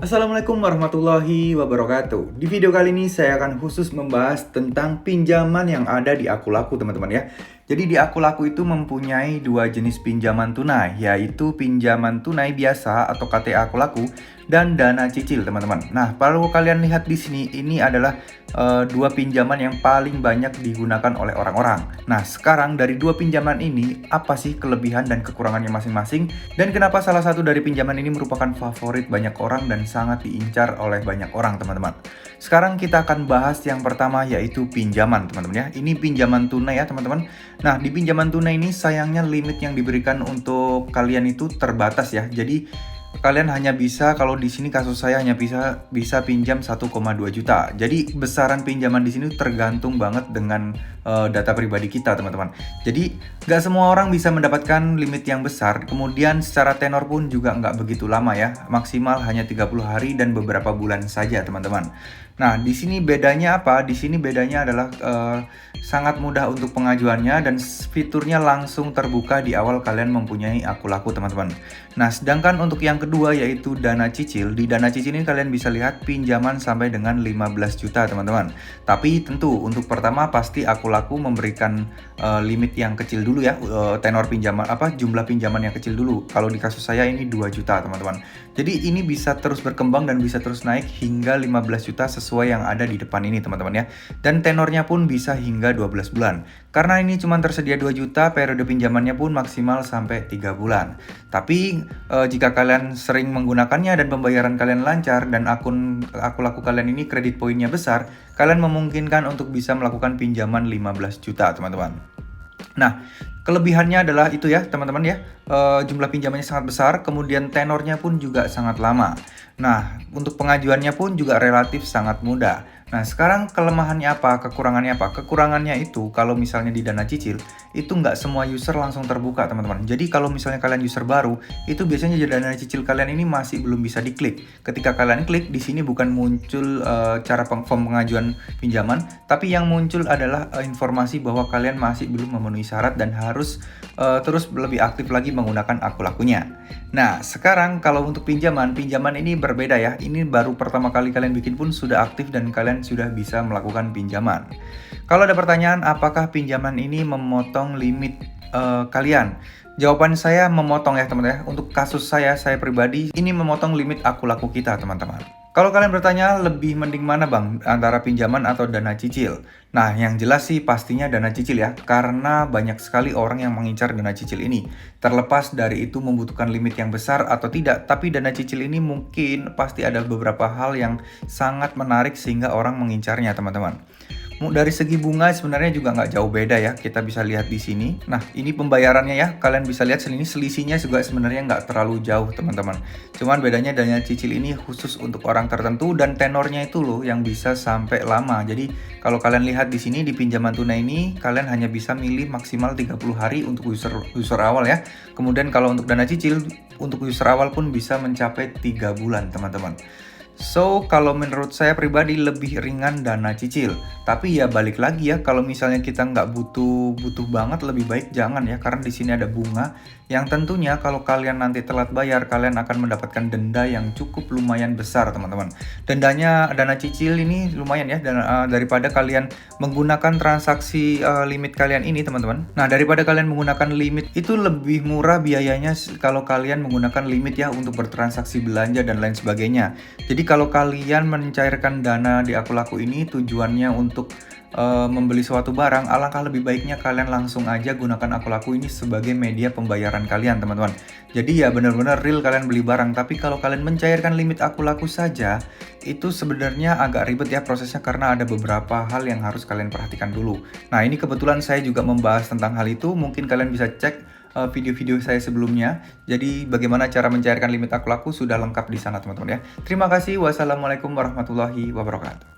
Assalamualaikum warahmatullahi wabarakatuh. Di video kali ini saya akan khusus membahas tentang pinjaman yang ada di Akulaku, teman-teman ya. Jadi di Akulaku itu mempunyai dua jenis pinjaman tunai, yaitu pinjaman tunai biasa atau KTA Akulaku dan dana cicil, teman-teman. Nah, kalau kalian lihat di sini, ini adalah dua pinjaman yang paling banyak digunakan oleh orang-orang. Nah, sekarang dari dua pinjaman ini, apa sih kelebihan dan kekurangannya masing-masing? Dan kenapa salah satu dari pinjaman ini merupakan favorit banyak orang dan sangat diincar oleh banyak orang, teman-teman. Sekarang kita akan bahas yang pertama, yaitu pinjaman, teman-teman ya. Ini pinjaman tunai ya, teman-teman. Nah, di pinjaman tunai ini sayangnya limit yang diberikan untuk kalian itu terbatas ya. Jadi kalian hanya bisa, kalau di sini kasus saya hanya bisa pinjam 1,2 juta. Jadi besaran pinjaman di sini tergantung banget dengan data pribadi kita, teman-teman. Jadi nggak semua orang bisa mendapatkan limit yang besar. Kemudian secara tenor pun juga nggak begitu lama ya. Maksimal hanya 30 hari dan beberapa bulan saja, teman-teman. Nah, di sini bedanya apa? Di sini bedanya adalah sangat mudah untuk pengajuannya dan fiturnya langsung terbuka di awal kalian mempunyai Akulaku, teman-teman. Nah, sedangkan untuk yang kedua yaitu dana cicil. Di dana cicil ini kalian bisa lihat pinjaman sampai dengan 15 juta, teman-teman. Tapi tentu untuk pertama pasti Akulaku memberikan limit yang kecil dulu ya, tenor pinjaman jumlah pinjaman yang kecil dulu. Kalau di kasus saya ini 2 juta, teman-teman. Jadi ini bisa terus berkembang dan bisa terus naik hingga 15 juta sesuai yang ada di depan ini, teman-teman ya. Dan tenornya pun bisa hingga 12 bulan. Karena ini cuma tersedia 2 juta, periode pinjamannya pun maksimal sampai 3 bulan. Tapi jika kalian sering menggunakannya dan pembayaran kalian lancar dan akun Akulaku kalian ini kredit poinnya besar, kalian memungkinkan untuk bisa melakukan pinjaman 15 juta, teman-teman. Nah, kelebihannya adalah itu ya, teman-teman ya. Jumlah pinjamannya sangat besar, kemudian tenornya pun juga sangat lama. Nah, untuk pengajuannya pun juga relatif sangat mudah. Nah, sekarang kelemahannya apa? Kekurangannya apa? Kekurangannya itu, kalau misalnya di dana cicil, itu nggak semua user langsung terbuka, teman-teman. Jadi, kalau misalnya kalian user baru, itu biasanya di dana cicil kalian ini masih belum bisa diklik. Ketika kalian klik, di sini bukan muncul cara form pengajuan pinjaman, tapi yang muncul adalah informasi bahwa kalian masih belum memenuhi syarat dan harus terus lebih aktif lagi menggunakan Akulakunya. Nah, sekarang kalau untuk pinjaman ini berbeda ya. Ini baru pertama kali kalian bikin pun sudah aktif dan kalian sudah bisa melakukan pinjaman. Kalau ada pertanyaan, apakah pinjaman ini memotong limit kalian? Jawaban saya memotong ya, teman-teman ya. Untuk kasus saya pribadi, ini memotong limit Akulaku kita, teman-teman. Kalau kalian bertanya lebih mending mana bang, antara pinjaman atau dana cicil? Nah, yang jelas sih pastinya dana cicil ya, karena banyak sekali orang yang mengincar dana cicil ini. Terlepas dari itu membutuhkan limit yang besar atau tidak, tapi dana cicil ini mungkin pasti ada beberapa hal yang sangat menarik sehingga orang mengincarnya, teman-teman. Dari segi bunga sebenarnya juga nggak jauh beda ya, kita bisa lihat di sini. Nah, ini pembayarannya ya, kalian bisa lihat sini selisihnya juga sebenarnya nggak terlalu jauh, teman-teman. Cuman bedanya dana cicil ini khusus untuk orang tertentu dan tenornya itu loh yang bisa sampai lama. Jadi kalau kalian lihat di sini di pinjaman tunai ini, kalian hanya bisa milih maksimal 30 hari untuk user awal ya. Kemudian kalau untuk dana cicil, untuk user awal pun bisa mencapai 3 bulan, teman-teman. So, kalau menurut saya pribadi lebih ringan dana cicil. Tapi ya balik lagi ya, kalau misalnya kita nggak butuh banget, lebih baik jangan ya, karena di sini ada bunga yang tentunya kalau kalian nanti telat bayar, kalian akan mendapatkan denda yang cukup lumayan besar, teman-teman. Dendanya dana cicil ini lumayan ya, daripada kalian menggunakan transaksi limit kalian ini, teman-teman. Nah, daripada kalian menggunakan limit itu lebih murah biayanya kalau kalian menggunakan limit ya untuk bertransaksi belanja dan lain sebagainya. Jadi kalau kalian mencairkan dana di Akulaku ini tujuannya untuk membeli suatu barang, alangkah lebih baiknya kalian langsung aja gunakan Akulaku ini sebagai media pembayaran kalian, teman-teman. Jadi ya benar-benar real kalian beli barang. Tapi kalau kalian mencairkan limit Akulaku saja, itu sebenarnya agak ribet ya prosesnya karena ada beberapa hal yang harus kalian perhatikan dulu. Nah, ini kebetulan saya juga membahas tentang hal itu. Mungkin kalian bisa cek video-video saya sebelumnya. Jadi bagaimana cara mencairkan limit Akulaku sudah lengkap di sana, teman-teman ya. Terima kasih. Wassalamualaikum warahmatullahi wabarakatuh.